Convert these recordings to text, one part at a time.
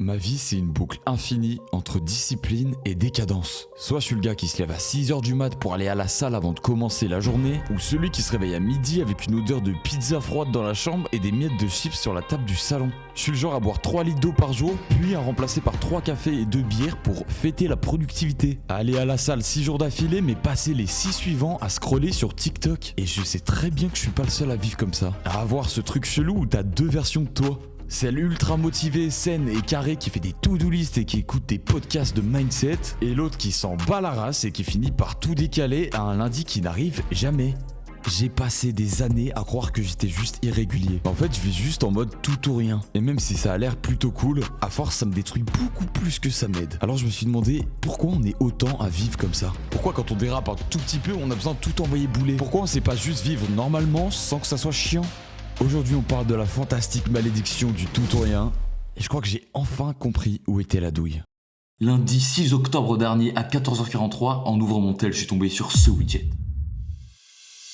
Ma vie, c'est une boucle infinie entre discipline et décadence. Soit je suis le gars qui se lève à 6h du mat pour aller à la salle avant de commencer la journée, ou celui qui se réveille à midi avec une odeur de pizza froide dans la chambre et des miettes de chips sur la table du salon. Je suis le genre à boire 3 litres d'eau par jour, puis à remplacer par 3 cafés et 2 bières pour fêter la productivité. À aller à la salle 6 jours d'affilée, mais passer les 6 suivants à scroller sur TikTok. Et je sais très bien que je suis pas le seul à vivre comme ça. À avoir ce truc chelou où t'as 2 versions de toi. Celle ultra motivée, saine et carrée qui fait des to-do list et qui écoute des podcasts de mindset, et l'autre qui s'en bat la race et qui finit par tout décaler à un lundi qui n'arrive jamais. J'ai passé des années à croire que j'étais juste irrégulier. En fait, je vis juste en mode tout ou rien. Et même si ça a l'air plutôt cool, à force ça me détruit beaucoup plus que ça m'aide. Alors je me suis demandé pourquoi on est autant à vivre comme ça. Pourquoi quand on dérape un tout petit peu, on a besoin de tout envoyer bouler. Pourquoi on sait pas juste vivre normalement sans que ça soit chiant. Aujourd'hui, on parle de la fantastique malédiction du tout ou rien, et je crois que j'ai enfin compris où était la douille. Lundi 6 octobre dernier à 14h43, en ouvrant mon tel, je suis tombé sur ce widget.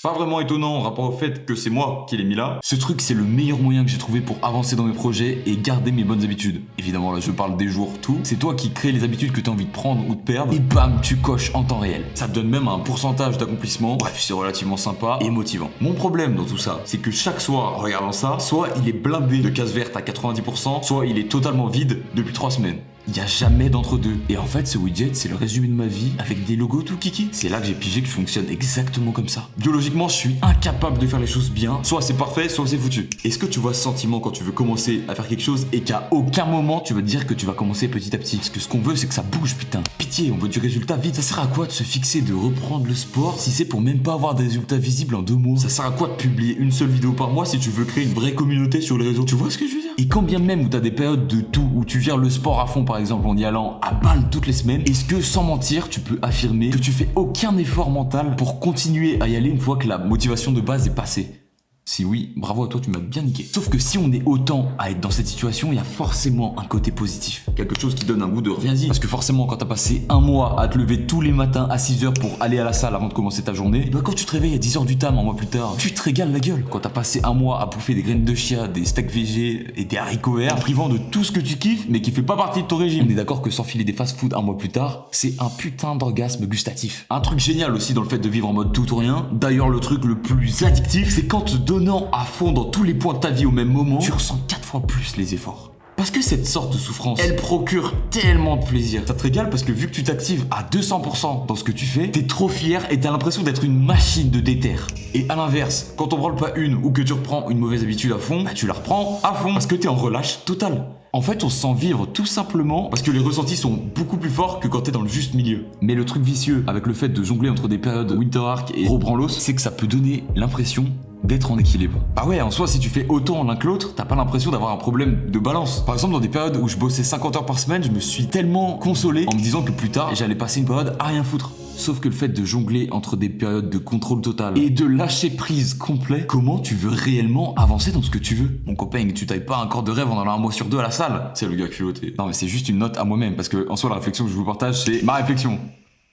Pas vraiment étonnant en rapport au fait que c'est moi qui l'ai mis là. Ce truc, c'est le meilleur moyen que j'ai trouvé pour avancer dans mes projets et garder mes bonnes habitudes. Évidemment, là, je parle des jours tout. C'est toi qui crée les habitudes que tu as envie de prendre ou de perdre, et bam, tu coches en temps réel. Ça te donne même un pourcentage d'accomplissement. Bref, c'est relativement sympa et motivant. Mon problème dans tout ça, c'est que chaque soir, en regardant ça, soit il est blindé de cases vertes à 90%, soit il est totalement vide depuis 3 semaines. Il n'y a jamais d'entre-deux. Et en fait, ce widget, c'est le résumé de ma vie avec des logos tout kiki. C'est là que j'ai pigé que je fonctionne exactement comme ça. Biologiquement, je suis incapable de faire les choses bien. Soit c'est parfait, soit c'est foutu. Est-ce que tu vois ce sentiment quand tu veux commencer à faire quelque chose et qu'à aucun moment tu vas te dire que tu vas commencer petit à petit? Parce que ce qu'on veut, c'est que ça bouge, putain. Pitié, on veut du résultat vite. Ça sert à quoi de se fixer de reprendre le sport si c'est pour même pas avoir des résultats visibles en 2 mois? Ça sert à quoi de publier une seule vidéo par mois si tu veux créer une vraie communauté sur les réseaux? Tu vois ce que je veux dire? Et quand bien même où t'as des périodes de tout, où tu gères le sport à fond par exemple en y allant à balle toutes les semaines, est-ce que sans mentir tu peux affirmer que tu fais aucun effort mental pour continuer à y aller une fois que la motivation de base est passée? Si oui, bravo à toi, tu m'as bien niqué. Sauf que si on est autant à être dans cette situation, il y a forcément un côté positif. Quelque chose qui donne un goût de reviens-y. Parce que forcément, quand t'as passé 1 mois à te lever tous les matins à 6h pour aller à la salle avant de commencer ta journée, bah quand tu te réveilles à 10h du tam un mois plus tard, tu te régales la gueule. Quand t'as passé 1 mois à bouffer des graines de chia, des steaks végé et des haricots verts, en privant de tout ce que tu kiffes, mais qui fait pas partie de ton régime. On est d'accord que s'enfiler des fast-food 1 mois plus tard, c'est un putain d'orgasme gustatif. Un truc génial aussi dans le fait de vivre en mode tout ou rien. D'ailleurs, le truc le plus addictif, c'est quand donnant à fond dans tous les points de ta vie au même moment, tu ressens 4 fois plus les efforts. Parce que cette sorte de souffrance, elle procure tellement de plaisir. Ça te régale parce que vu que tu t'actives à 200% dans ce que tu fais, t'es trop fier et t'as l'impression d'être une machine de déter. Et à l'inverse, quand on branle pas une ou que tu reprends une mauvaise habitude à fond, bah tu la reprends à fond parce que t'es en relâche total. En fait, on se sent vivre tout simplement parce que les ressentis sont beaucoup plus forts que quand t'es dans le juste milieu. Mais le truc vicieux avec le fait de jongler entre des périodes Winter Arc et gros branlos, c'est que ça peut donner l'impression d'être en équilibre. Bah ouais, en soi, si tu fais autant l'un que l'autre, t'as pas l'impression d'avoir un problème de balance. Par exemple, dans des périodes où je bossais 50 heures par semaine, je me suis tellement consolé en me disant que plus tard, j'allais passer une période à rien foutre. Sauf que le fait de jongler entre des périodes de contrôle total et de lâcher prise complet, comment tu veux réellement avancer dans ce que tu veux? Mon copain, tu tailles pas un corps de rêve en allant 1 mois sur 2 à la salle. C'est le gars culotté. Non mais c'est juste une note à moi-même, parce que en soi la réflexion que je vous partage, c'est ma réflexion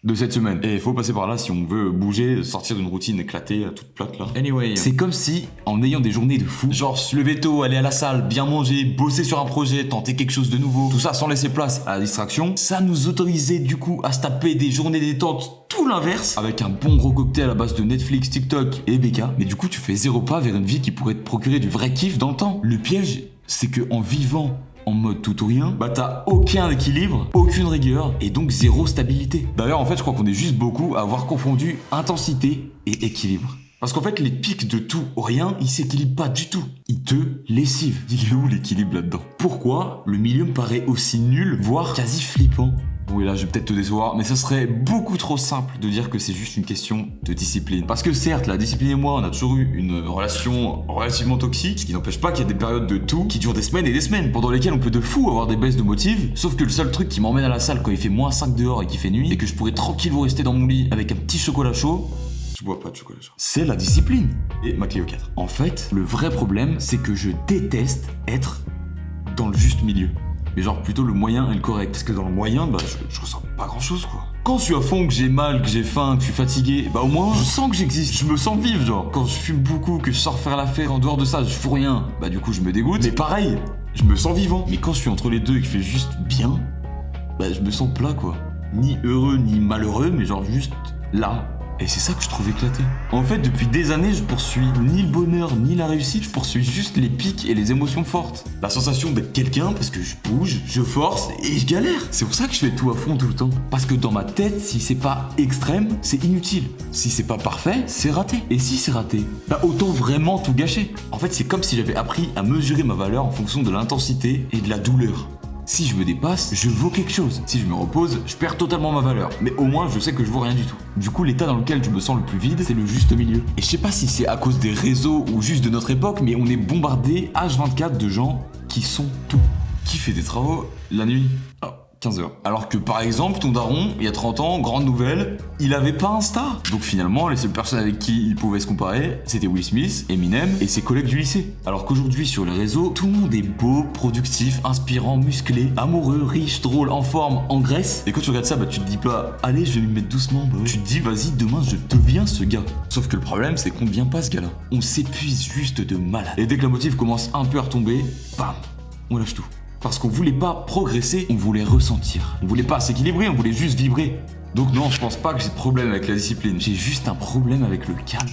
de cette semaine. Et il faut passer par là si on veut bouger, sortir d'une routine éclatée, toute plate là. Anyway, c'est comme si, en ayant des journées de fou, genre se lever tôt, aller à la salle, bien manger, bosser sur un projet, tenter quelque chose de nouveau, tout ça sans laisser place à la distraction, ça nous autorisait du coup à se taper des journées détente, tout l'inverse, avec un bon gros cocktail à base de Netflix, TikTok et BK. Mais du coup, tu fais 0 pas vers une vie qui pourrait te procurer du vrai kiff dans le temps. Le piège, c'est que en vivant en mode tout ou rien, bah t'as aucun équilibre, aucune rigueur et donc 0 stabilité. D'ailleurs en fait je crois qu'on est juste beaucoup à avoir confondu intensité et équilibre. Parce qu'en fait les pics de tout ou rien, ils s'équilibrent pas du tout. Ils te lessivent. Il est où l'équilibre là-dedans? Pourquoi le milieu me paraît aussi nul, voire quasi flippant? Oui, là, je vais peut-être te décevoir, mais ce serait beaucoup trop simple de dire que c'est juste une question de discipline. Parce que certes, la discipline et moi, on a toujours eu une relation relativement toxique, ce qui n'empêche pas qu'il y a des périodes de tout qui durent des semaines et des semaines, pendant lesquelles on peut de fou avoir des baisses de motive, sauf que le seul truc qui m'emmène à la salle quand il fait -5 dehors et qu'il fait nuit, et que je pourrais tranquillement rester dans mon lit avec un petit chocolat chaud, je bois pas de chocolat chaud, c'est la discipline. Et ma Clio 4. En fait, le vrai problème, c'est que je déteste être dans le juste milieu. Mais genre plutôt le moyen et le correct. Parce que dans le moyen, bah je ressens pas grand chose quoi. Quand je suis à fond, que j'ai mal, que j'ai faim, que je suis fatigué, bah au moins je sens que j'existe, je me sens vivre genre. Quand je fume beaucoup, que je sors faire la fête, en dehors de ça je fous rien, bah du coup je me dégoûte. Mais pareil, je me sens vivant. Mais quand je suis entre les deux et que je fais juste bien, bah je me sens plat quoi. Ni heureux ni malheureux, mais genre juste là. Et c'est ça que je trouve éclaté. En fait, depuis des années, je poursuis ni le bonheur ni la réussite, je poursuis juste les pics et les émotions fortes. La sensation d'être quelqu'un parce que je bouge, je force et je galère. C'est pour ça que je fais tout à fond tout le temps. Parce que dans ma tête, si c'est pas extrême, c'est inutile. Si c'est pas parfait, c'est raté. Et si c'est raté, bah autant vraiment tout gâcher. En fait, c'est comme si j'avais appris à mesurer ma valeur en fonction de l'intensité et de la douleur. Si je me dépasse, je vaux quelque chose. Si je me repose, je perds totalement ma valeur. Mais au moins, je sais que je vaux rien du tout. Du coup, l'état dans lequel je me sens le plus vide, c'est le juste milieu. Et je sais pas si c'est à cause des réseaux ou juste de notre époque, mais on est bombardé H24 de gens qui sont tout. Qui fait des travaux la nuit 15h. Alors que par exemple, ton daron, il y a 30 ans, grande nouvelle, il avait pas Insta. Donc finalement, les seules personnes avec qui il pouvait se comparer, c'était Will Smith, Eminem et ses collègues du lycée. Alors qu'aujourd'hui, sur les réseaux, tout le monde est beau, productif, inspirant, musclé, amoureux, riche, drôle, en forme, en graisse. Et quand tu regardes ça, bah tu te dis pas, allez, je vais m'y mettre doucement. Bah ouais. Tu te dis, vas-y, demain, je deviens ce gars. Sauf que le problème, c'est qu'on ne devient pas ce gars-là. On s'épuise juste de malade. Et dès que la motive commence un peu à retomber, bam, on lâche tout. Parce qu'on voulait pas progresser, on voulait ressentir. On voulait pas s'équilibrer, on voulait juste vibrer. Donc non, je pense pas que j'ai de problème avec la discipline. J'ai juste un problème avec le calme.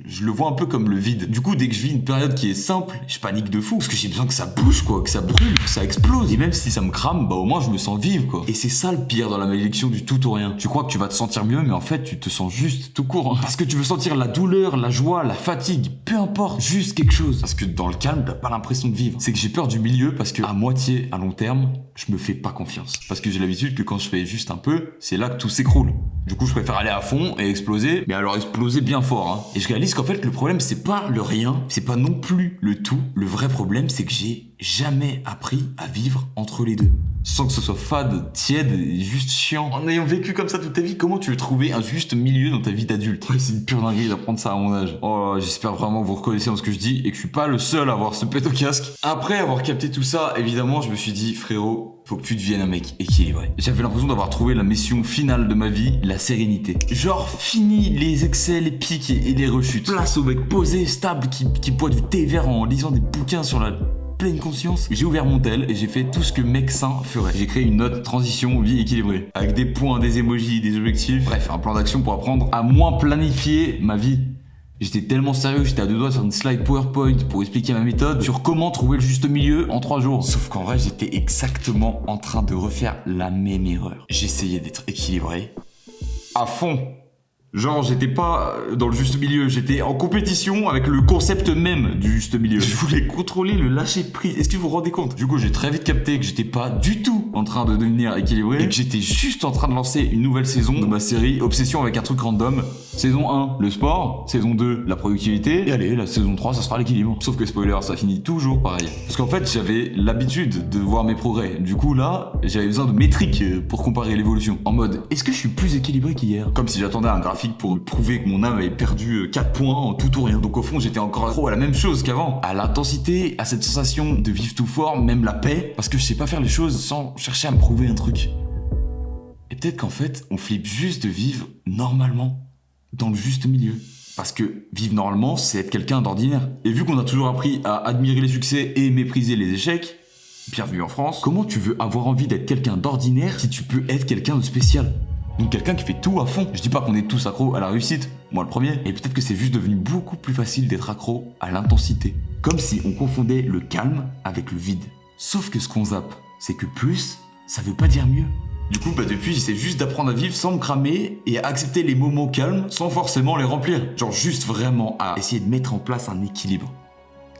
Je le vois un peu comme le vide. Du coup, dès que je vis une période qui est simple, je panique de fou. Parce que j'ai besoin que ça bouge, quoi, que ça brûle, que ça explose. Et même si ça me crame, bah au moins je me sens vivre, quoi. Et c'est ça le pire dans la malédiction du tout ou rien. Tu crois que tu vas te sentir mieux, mais en fait, tu te sens juste tout court. Hein. Parce que tu veux sentir la douleur, la joie, la fatigue, peu importe, juste quelque chose. Parce que dans le calme, t'as pas l'impression de vivre. C'est que j'ai peur du milieu parce que à moitié, à long terme, je me fais pas confiance. Parce que j'ai l'habitude que quand je fais juste un peu, c'est là que tout s'écroule. Du coup, je préfère aller à fond et exploser, mais alors exploser bien fort. Hein. Et je réalise qu'en fait, le problème, c'est pas le rien, c'est pas non plus le tout. Le vrai problème, c'est que j'ai jamais appris à vivre entre les deux. Sans que ce soit fade, tiède et juste chiant. En ayant vécu comme ça toute ta vie, comment tu veux trouver un juste milieu dans ta vie d'adulte? C'est une pure dinguerie d'apprendre ça à mon âge. Oh, j'espère vraiment que vous reconnaissez dans ce que je dis et que je suis pas le seul à avoir ce pète au casque. Après avoir capté tout ça, évidemment, je me suis dit, frérot, faut que tu deviennes un mec équilibré. J'avais l'impression d'avoir trouvé la mission finale de ma vie, la sérénité. Genre, fini les excès, les pics et les rechutes. Place au mec posé, stable, qui boit du thé vert en lisant des bouquins sur la pleine conscience. J'ai ouvert mon tel et j'ai fait tout ce que mec sain ferait. J'ai créé une note transition vie équilibrée. Avec des points, des emojis, des objectifs. Bref, un plan d'action pour apprendre à moins planifier ma vie. J'étais tellement sérieux, j'étais à deux doigts de faire une slide PowerPoint pour expliquer ma méthode sur comment trouver le juste milieu en 3 jours. Sauf qu'en vrai, j'étais exactement en train de refaire la même erreur. J'essayais d'être équilibré à fond. Genre, j'étais pas dans le juste milieu, j'étais en compétition avec le concept même du juste milieu. Je voulais contrôler le lâcher prise. Est-ce que vous vous rendez compte? Du coup, j'ai très vite capté que j'étais pas du tout en train de devenir équilibré et que j'étais juste en train de lancer une nouvelle saison de ma série Obsession avec un truc random. Saison 1, le sport. Saison 2, la productivité. Et allez, la saison 3, ça sera l'équilibre. Sauf que spoiler, ça finit toujours pareil. Parce qu'en fait, j'avais l'habitude de voir mes progrès. Du coup, là, j'avais besoin de métriques pour comparer l'évolution. En mode, est-ce que je suis plus équilibré qu'hier? Comme si j'attendais un graphique pour me prouver que mon âme avait perdu 4 points en tout ou rien. Donc au fond, j'étais encore accro à la même chose qu'avant. À l'intensité, à cette sensation de vivre tout fort, même la paix. Parce que je sais pas faire les choses sans chercher à me prouver un truc. Et peut-être qu'en fait, on flippe juste de vivre normalement. Dans le juste milieu. Parce que vivre normalement, c'est être quelqu'un d'ordinaire. Et vu qu'on a toujours appris à admirer les succès et mépriser les échecs, bienvenue en France, comment tu veux avoir envie d'être quelqu'un d'ordinaire si tu peux être quelqu'un de spécial? Donc quelqu'un qui fait tout à fond. Je dis pas qu'on est tous accros à la réussite, moi le premier. Et peut-être que c'est juste devenu beaucoup plus facile d'être accro à l'intensité. Comme si on confondait le calme avec le vide. Sauf que ce qu'on zappe, c'est que plus, ça veut pas dire mieux. Du coup, depuis, j'essaie juste d'apprendre à vivre sans me cramer et à accepter les moments calmes sans forcément les remplir. Genre juste vraiment à essayer de mettre en place un équilibre.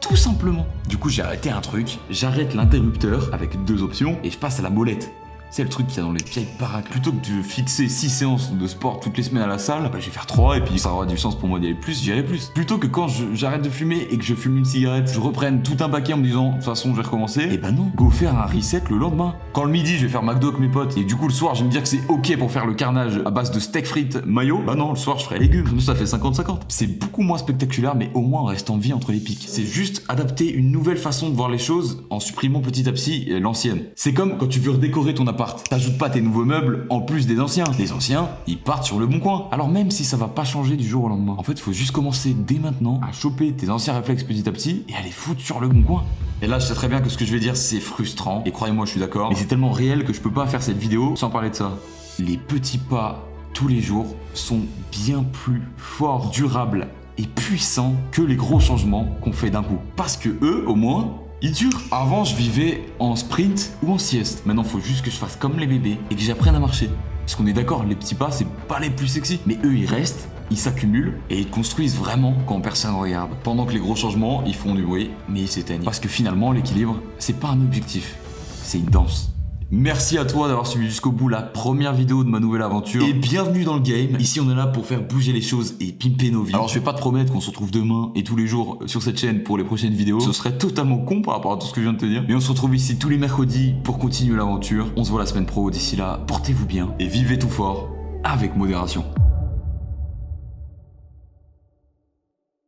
Tout simplement. Du coup, j'ai arrêté un truc, j'arrête l'interrupteur avec 2 options et je passe à la molette. C'est le truc qu'il y a dans les vieilles baraques. Plutôt que de fixer 6 séances de sport toutes les semaines à la salle, je vais faire 3 et puis ça aura du sens pour moi d'y aller plus, j'irai plus. Plutôt que quand j'arrête de fumer et que je fume une cigarette, je reprenne tout un paquet en me disant de toute façon je vais recommencer. Et bah non, go faire un reset le lendemain. Quand le midi je vais faire McDo avec mes potes et du coup le soir je vais me dire que c'est ok pour faire le carnage à base de steak frites mayo, bah non, le soir je ferai légumes. Comme ça fait 50-50. C'est beaucoup moins spectaculaire mais au moins on reste en vie entre les pics. C'est juste adapter une nouvelle façon de voir les choses en supprimant petit à petit l'ancienne. C'est comme quand tu veux redécorer ton appart appart. T'ajoutes pas tes nouveaux meubles en plus des anciens. Les anciens, ils partent sur le bon coin. Alors même si ça va pas changer du jour au lendemain, en fait, faut juste commencer dès maintenant à choper tes anciens réflexes petit à petit et à les foutre sur le bon coin. Et là, je sais très bien que ce que je vais dire, c'est frustrant. Et croyez-moi, je suis d'accord. Mais c'est tellement réel que je peux pas faire cette vidéo sans parler de ça. Les petits pas tous les jours sont bien plus forts, durables et puissants que les gros changements qu'on fait d'un coup. Parce que eux, au moins, ils durent. Avant, je vivais en sprint ou en sieste. Maintenant, faut juste que je fasse comme les bébés et que j'apprenne à marcher. Parce qu'on est d'accord, les petits pas, c'est pas les plus sexy. Mais eux, ils restent, ils s'accumulent et ils construisent vraiment quand personne regarde. Pendant que les gros changements, ils font du bruit, mais ils s'éteignent. Parce que finalement, l'équilibre, c'est pas un objectif, c'est une danse. Merci à toi d'avoir suivi jusqu'au bout la première vidéo de ma nouvelle aventure. Et bienvenue dans le game. Ici, on est là pour faire bouger les choses et pimper nos vies. Alors, je vais pas te promettre qu'on se retrouve demain et tous les jours sur cette chaîne pour les prochaines vidéos. Ce serait totalement con par rapport à tout ce que je viens de te dire. Mais on se retrouve ici tous les mercredis pour continuer l'aventure. On se voit la semaine pro. D'ici là, portez-vous bien et vivez tout fort avec modération.